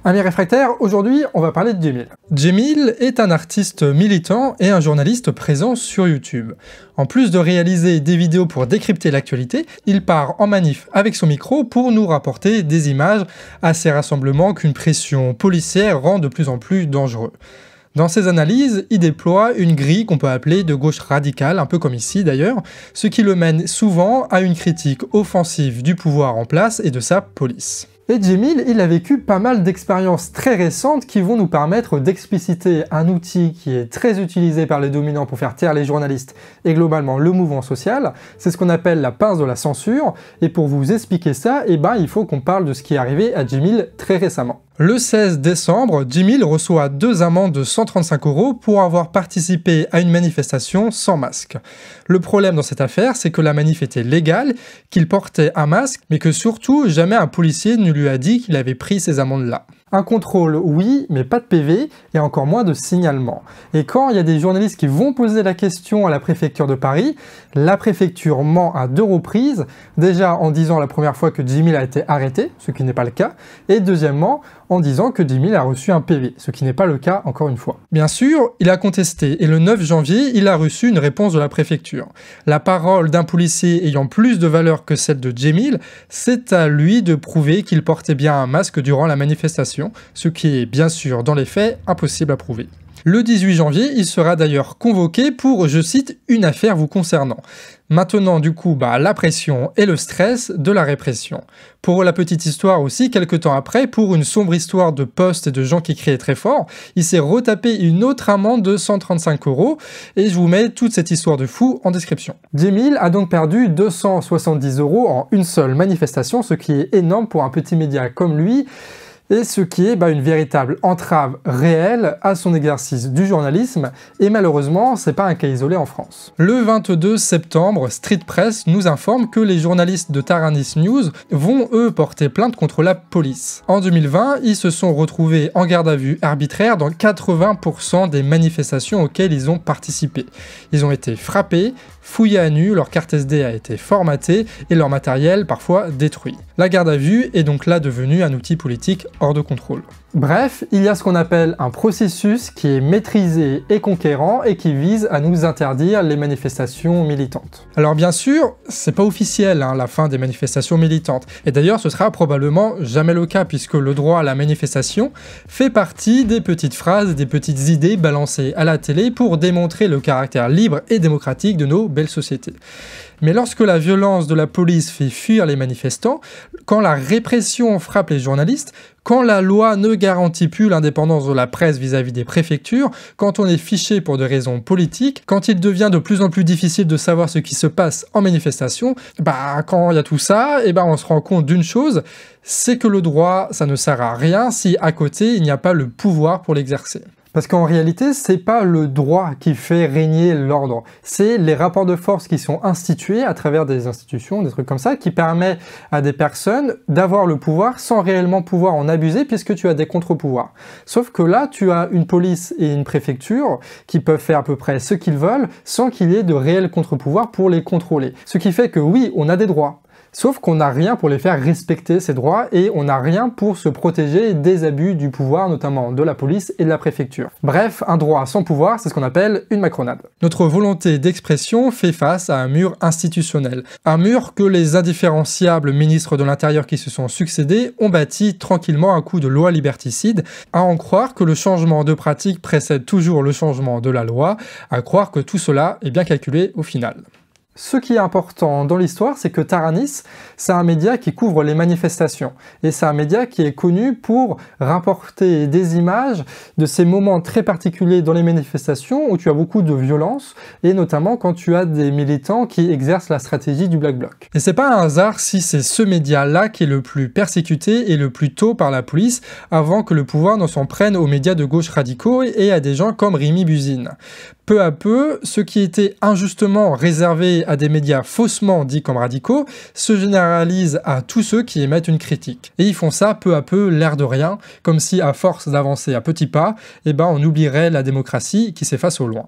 Amis réfractaires, aujourd'hui on va parler de Djemil. Djemil est un artiste militant et un journaliste présent sur YouTube. En plus de réaliser des vidéos pour décrypter l'actualité, il part en manif avec son micro pour nous rapporter des images à ces rassemblements qu'une pression policière rend de plus en plus dangereux. Dans ses analyses, il déploie une grille qu'on peut appeler de gauche radicale, un peu comme ici d'ailleurs, ce qui le mène souvent à une critique offensive du pouvoir en place et de sa police. Et Djemil, il a vécu pas mal d'expériences très récentes qui vont nous permettre d'expliciter un outil qui est très utilisé par les dominants pour faire taire les journalistes et globalement le mouvement social. C'est ce qu'on appelle la pince de la censure. Et pour vous expliquer ça, il faut qu'on parle de ce qui est arrivé à Djemil très récemment. Le 16 décembre, Djemil reçoit 2 amendes de 135 € pour avoir participé à une manifestation sans masque. Le problème dans cette affaire, c'est que la manif était légale, qu'il portait un masque, mais que surtout, jamais un policier ne lui a dit qu'il avait pris ces amendes-là. Un contrôle, oui, mais pas de PV, et encore moins de signalement. Et quand il y a des journalistes qui vont poser la question à la préfecture de Paris, la préfecture ment à 2 reprises, déjà en disant la première fois que Djemil a été arrêté, ce qui n'est pas le cas, et deuxièmement, en disant que Djemil a reçu un PV, ce qui n'est pas le cas encore une fois. Bien sûr, il a contesté, et le 9 janvier, il a reçu une réponse de la préfecture. La parole d'un policier ayant plus de valeur que celle de Djemil, c'est à lui de prouver qu'il portait bien un masque durant la manifestation, ce qui est bien sûr dans les faits impossible à prouver. Le 18 janvier, il sera d'ailleurs convoqué pour, je cite, « une affaire vous concernant ». Maintenant, du coup, la pression et le stress de la répression. Pour la petite histoire aussi, quelques temps après, pour une sombre histoire de postes et de gens qui criaient très fort, il s'est retapé une autre amende de 135 € et je vous mets toute cette histoire de fou en description. Djemil a donc perdu 270 € en une seule manifestation, ce qui est énorme pour un petit média comme lui, et ce qui est une véritable entrave réelle à son exercice du journalisme, et malheureusement, c'est pas un cas isolé en France. Le 22 septembre, Street Press nous informe que les journalistes de Taranis News vont, eux, porter plainte contre la police. En 2020, ils se sont retrouvés en garde à vue arbitraire dans 80% des manifestations auxquelles ils ont participé. Ils ont été frappés, fouillés à nu, leur carte SD a été formatée et leur matériel parfois détruit. La garde à vue est donc là devenue un outil politique hors de contrôle. Bref, il y a ce qu'on appelle un processus qui est maîtrisé et conquérant et qui vise à nous interdire les manifestations militantes. Alors bien sûr, c'est pas officiel la fin des manifestations militantes, et d'ailleurs ce sera probablement jamais le cas puisque le droit à la manifestation fait partie des petites phrases, des petites idées balancées à la télé pour démontrer le caractère libre et démocratique de nos belles sociétés. Mais lorsque la violence de la police fait fuir les manifestants, quand la répression frappe les journalistes, quand la loi ne garantit plus l'indépendance de la presse vis-à-vis des préfectures, quand on est fiché pour des raisons politiques, quand il devient de plus en plus difficile de savoir ce qui se passe en manifestation, quand il y a tout ça, on se rend compte d'une chose, c'est que le droit, ça ne sert à rien si à côté il n'y a pas le pouvoir pour l'exercer. Parce qu'en réalité, c'est pas le droit qui fait régner l'ordre, c'est les rapports de force qui sont institués à travers des institutions, des trucs comme ça, qui permettent à des personnes d'avoir le pouvoir sans réellement pouvoir en abuser puisque tu as des contre-pouvoirs. Sauf que là, tu as une police et une préfecture qui peuvent faire à peu près ce qu'ils veulent sans qu'il y ait de réels contre-pouvoirs pour les contrôler. Ce qui fait que oui, on a des droits. Sauf qu'on n'a rien pour les faire respecter ces droits et on n'a rien pour se protéger des abus du pouvoir, notamment de la police et de la préfecture. Bref, un droit sans pouvoir, c'est ce qu'on appelle une macronade. Notre volonté d'expression fait face à un mur institutionnel. Un mur que les indifférenciables ministres de l'Intérieur qui se sont succédés ont bâti tranquillement à coup de loi liberticide, à en croire que le changement de pratique précède toujours le changement de la loi, à croire que tout cela est bien calculé au final. Ce qui est important dans l'histoire, c'est que Taranis, c'est un média qui couvre les manifestations. Et c'est un média qui est connu pour rapporter des images de ces moments très particuliers dans les manifestations où tu as beaucoup de violence, et notamment quand tu as des militants qui exercent la stratégie du Black Bloc. Et c'est pas un hasard si c'est ce média-là qui est le plus persécuté et le plus tôt par la police, avant que le pouvoir ne s'en prenne aux médias de gauche radicaux et à des gens comme Rémi Buzine. Peu à peu, ce qui était injustement réservé à des médias faussement dits comme radicaux se généralise à tous ceux qui émettent une critique. Et ils font ça peu à peu, l'air de rien, comme si à force d'avancer à petits pas, on oublierait la démocratie qui s'efface au loin.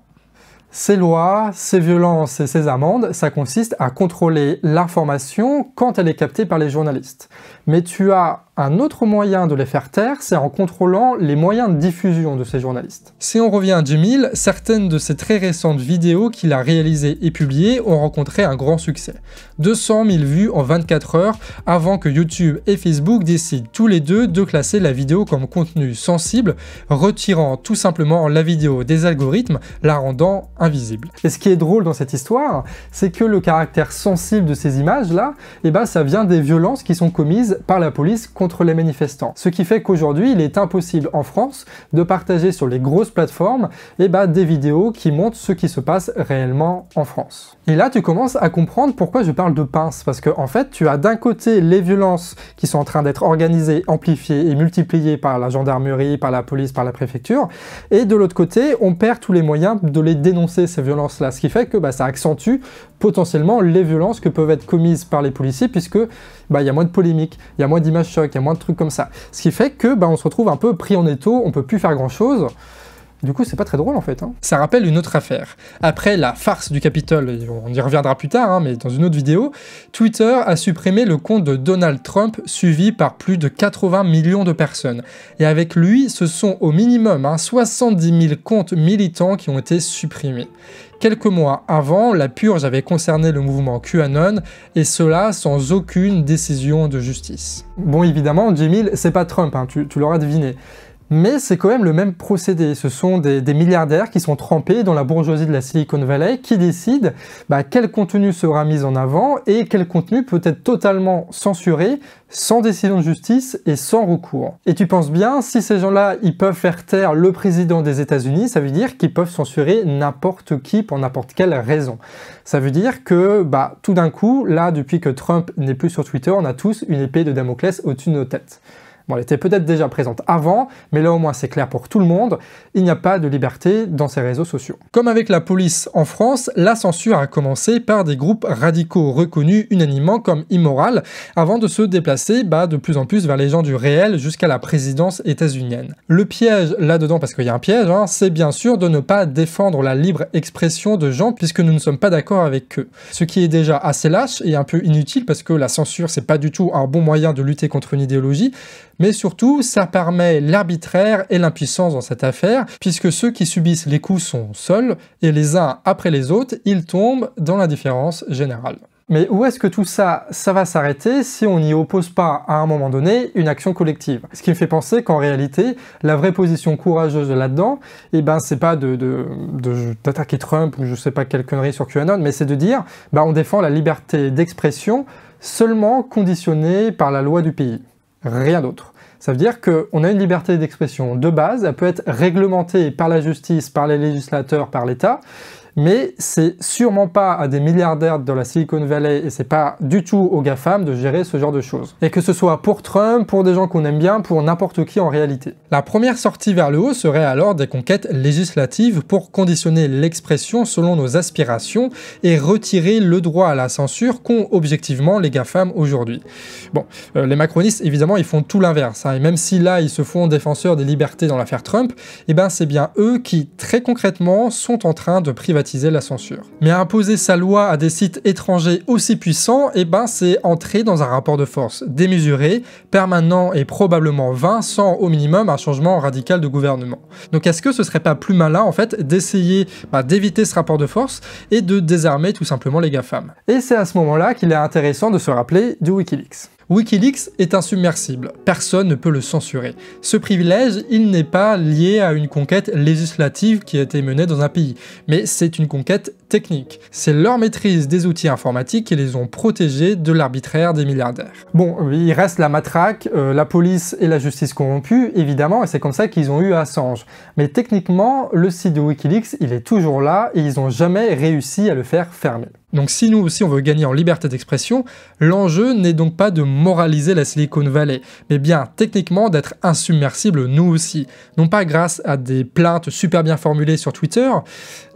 Ces lois, ces violences et ces amendes, ça consiste à contrôler l'information quand elle est captée par les journalistes. Mais tu as Un autre moyen de les faire taire, c'est en contrôlant les moyens de diffusion de ces journalistes. Si on revient à Jemil, certaines de ses très récentes vidéos qu'il a réalisées et publiées ont rencontré un grand succès. 200 000 vues en 24 heures avant que YouTube et Facebook décident tous les deux de classer la vidéo comme contenu sensible, retirant tout simplement la vidéo des algorithmes, la rendant invisible. Et ce qui est drôle dans cette histoire, c'est que le caractère sensible de ces images-là, ça vient des violences qui sont commises par la police contre les manifestants. Ce qui fait qu'aujourd'hui, il est impossible en France de partager sur les grosses plateformes des vidéos qui montrent ce qui se passe réellement en France. Et là, tu commences à comprendre pourquoi je parle de pince, parce que en fait, tu as d'un côté les violences qui sont en train d'être organisées, amplifiées et multipliées par la gendarmerie, par la police, par la préfecture, et de l'autre côté, on perd tous les moyens de les dénoncer, ces violences-là, ce qui fait que ça accentue potentiellement les violences que peuvent être commises par les policiers, puisque il y a moins de polémiques, il y a moins d'images chocs, il y a moins de trucs comme ça. Ce qui fait que on se retrouve un peu pris en étau, on peut plus faire grand-chose. Du coup, c'est pas très drôle en fait. Ça rappelle une autre affaire. Après la farce du Capitole, et on y reviendra plus tard, mais dans une autre vidéo, Twitter a supprimé le compte de Donald Trump suivi par plus de 80 millions de personnes. Et avec lui, ce sont au minimum 70 000 comptes militants qui ont été supprimés. Quelques mois avant, la purge avait concerné le mouvement QAnon, et cela sans aucune décision de justice. Bon, évidemment, Jemil, c'est pas Trump, tu l'auras deviné. Mais c'est quand même le même procédé. Ce sont des milliardaires qui sont trempés dans la bourgeoisie de la Silicon Valley qui décident quel contenu sera mis en avant et quel contenu peut être totalement censuré sans décision de justice et sans recours. Et tu penses bien, si ces gens-là, ils peuvent faire taire le président des États-Unis, ça veut dire qu'ils peuvent censurer n'importe qui pour n'importe quelle raison. Ça veut dire que, tout d'un coup, là, depuis que Trump n'est plus sur Twitter, on a tous une épée de Damoclès au-dessus de nos têtes. Bon, elle était peut-être déjà présente avant, mais là au moins c'est clair pour tout le monde, il n'y a pas de liberté dans ces réseaux sociaux. Comme avec la police en France, la censure a commencé par des groupes radicaux reconnus unanimement comme immoraux, avant de se déplacer de plus en plus vers les gens du réel jusqu'à la présidence états-unienne. Le piège là-dedans, parce qu'il y a un piège, c'est bien sûr de ne pas défendre la libre expression de gens puisque nous ne sommes pas d'accord avec eux. Ce qui est déjà assez lâche et un peu inutile parce que la censure c'est pas du tout un bon moyen de lutter contre une idéologie, mais surtout, ça permet l'arbitraire et l'impuissance dans cette affaire, puisque ceux qui subissent les coups sont seuls, et les uns après les autres, ils tombent dans l'indifférence générale. Mais où est-ce que tout ça va s'arrêter si on n'y oppose pas, à un moment donné, une action collective? Ce qui me fait penser qu'en réalité, la vraie position courageuse là-dedans, c'est pas d'attaquer Trump ou je sais pas quelle connerie sur QAnon, mais c'est de dire, on défend la liberté d'expression seulement conditionnée par la loi du pays. Rien d'autre. Ça veut dire qu'on a une liberté d'expression de base, elle peut être réglementée par la justice, par les législateurs, par l'État, mais c'est sûrement pas à des milliardaires de la Silicon Valley et c'est pas du tout aux GAFAM de gérer ce genre de choses. Et que ce soit pour Trump, pour des gens qu'on aime bien, pour n'importe qui en réalité. La première sortie vers le haut serait alors des conquêtes législatives pour conditionner l'expression selon nos aspirations et retirer le droit à la censure qu'ont objectivement les GAFAM aujourd'hui. Bon, les macronistes évidemment ils font tout l'inverse, et même si là ils se font défenseurs des libertés dans l'affaire Trump, c'est bien eux qui très concrètement sont en train de privatiser la censure. Mais imposer sa loi à des sites étrangers aussi puissants, c'est entrer dans un rapport de force démesuré, permanent et probablement vain, sans au minimum un changement radical de gouvernement. Donc est-ce que ce serait pas plus malin en fait d'essayer d'éviter ce rapport de force et de désarmer tout simplement les GAFAM? Et c'est à ce moment-là qu'il est intéressant de se rappeler du Wikileaks. Wikileaks est insubmersible, personne ne peut le censurer. Ce privilège, il n'est pas lié à une conquête législative qui a été menée dans un pays, mais c'est une conquête technique. C'est leur maîtrise des outils informatiques qui les ont protégés de l'arbitraire des milliardaires. Bon, il reste la matraque, la police et la justice corrompue, évidemment, et c'est comme ça qu'ils ont eu Assange. Mais techniquement, le site de Wikileaks, il est toujours là et ils n'ont jamais réussi à le faire fermer. Donc si nous aussi on veut gagner en liberté d'expression, l'enjeu n'est donc pas de moraliser la Silicon Valley, mais bien techniquement d'être insubmersible nous aussi. Non pas grâce à des plaintes super bien formulées sur Twitter,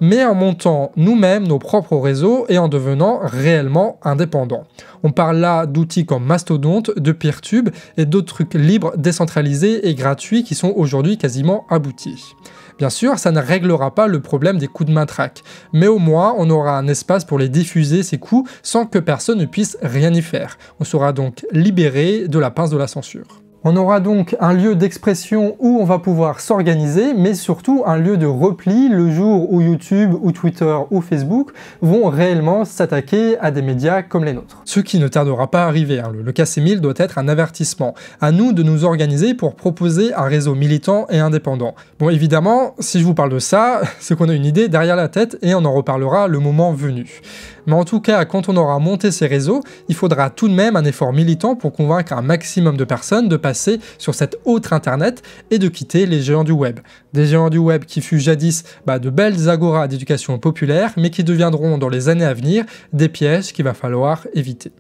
mais en montant nous-mêmes nos propres réseaux et en devenant réellement indépendants. On parle là d'outils comme Mastodonte, de Peertube et d'autres trucs libres, décentralisés et gratuits qui sont aujourd'hui quasiment aboutis. Bien sûr, ça ne réglera pas le problème des coups de matraque, mais au moins on aura un espace pour les diffuser ces coups sans que personne ne puisse rien y faire. On sera donc libéré de la pince de la censure. On aura donc un lieu d'expression où on va pouvoir s'organiser, mais surtout un lieu de repli le jour où YouTube ou Twitter ou Facebook vont réellement s'attaquer à des médias comme les nôtres. Ce qui ne tardera pas à arriver, hein. Le cas C1000 doit être un avertissement. À nous de nous organiser pour proposer un réseau militant et indépendant. Bon, évidemment, si je vous parle de ça, c'est qu'on a une idée derrière la tête et on en reparlera le moment venu. Mais en tout cas, quand on aura monté ces réseaux, il faudra tout de même un effort militant pour convaincre un maximum de personnes de passer sur cette autre internet et de quitter les géants du web. Des géants du web qui fut jadis de belles agoras d'éducation populaire, mais qui deviendront dans les années à venir des pièges qu'il va falloir éviter.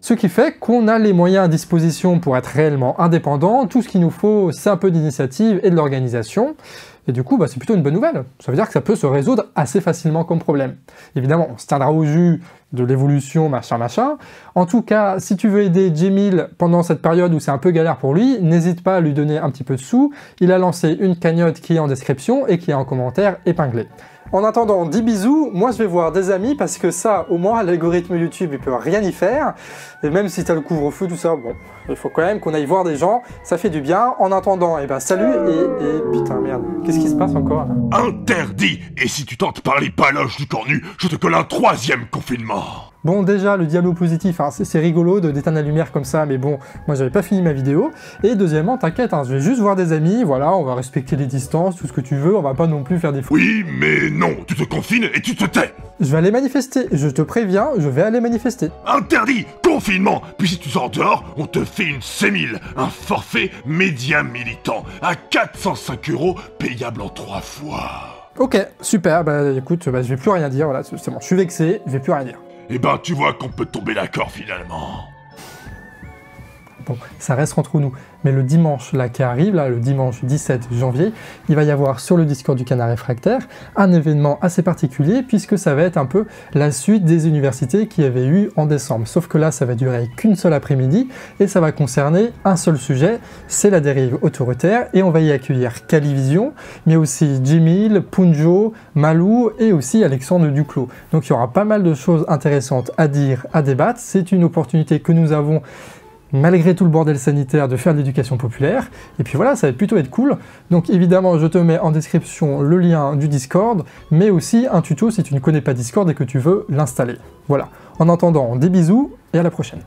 Ce qui fait qu'on a les moyens à disposition pour être réellement indépendant. Tout ce qu'il nous faut, c'est un peu d'initiative et de l'organisation. Et du coup, c'est plutôt une bonne nouvelle. Ça veut dire que ça peut se résoudre assez facilement comme problème. Évidemment, on se tiendra au jus de l'évolution, machin. En tout cas, si tu veux aider J1000 pendant cette période où c'est un peu galère pour lui, n'hésite pas à lui donner un petit peu de sous. Il a lancé une cagnotte qui est en description et qui est en commentaire épinglé. En attendant, dis bisous, moi je vais voir des amis parce que ça, au moins, l'algorithme YouTube, il peut rien y faire. Et même si t'as le couvre-feu, tout ça, bon, il faut quand même qu'on aille voir des gens, ça fait du bien. En attendant, salut et putain, merde, qu'est-ce qui se passe encore là? Interdit! Et si tu tentes par les paloches du cornu, je te colle un 3e confinement! Bon, déjà, le diablo positif, c'est rigolo d'éteindre la lumière comme ça, mais bon, moi j'avais pas fini ma vidéo. Et deuxièmement, t'inquiète, je vais juste voir des amis, voilà, on va respecter les distances, tout ce que tu veux, on va pas non plus faire des fous. Oui, mais non, tu te confines et tu te tais! Je vais aller manifester, je te préviens, je vais aller manifester. Interdit! Confinement! Puis si tu sors dehors, on te fait une C1000, un forfait média militant, à 405 €, payable en 3 fois. Ok, super, écoute, je vais plus rien dire, voilà, c'est bon, je suis vexé, je vais plus rien dire. Eh ben, tu vois qu'on peut tomber d'accord finalement. Bon, ça reste entre nous. Mais le dimanche là qui arrive, là, le dimanche 17 janvier, il va y avoir sur le Discord du Canard Réfractaire un événement assez particulier puisque ça va être un peu la suite des universités qu'il y avait eu en décembre. Sauf que là, ça va durer qu'une seule après-midi et ça va concerner un seul sujet, c'est la dérive autoritaire et on va y accueillir Calivision, mais aussi J1000, Punjo, Malou et aussi Alexandre Duclos. Donc il y aura pas mal de choses intéressantes à dire, à débattre. C'est une opportunité que nous avons malgré tout le bordel sanitaire, de faire de l'éducation populaire. Et puis voilà, ça va plutôt être cool. Donc évidemment, je te mets en description le lien du Discord, mais aussi un tuto si tu ne connais pas Discord et que tu veux l'installer. Voilà. En attendant, des bisous et à la prochaine.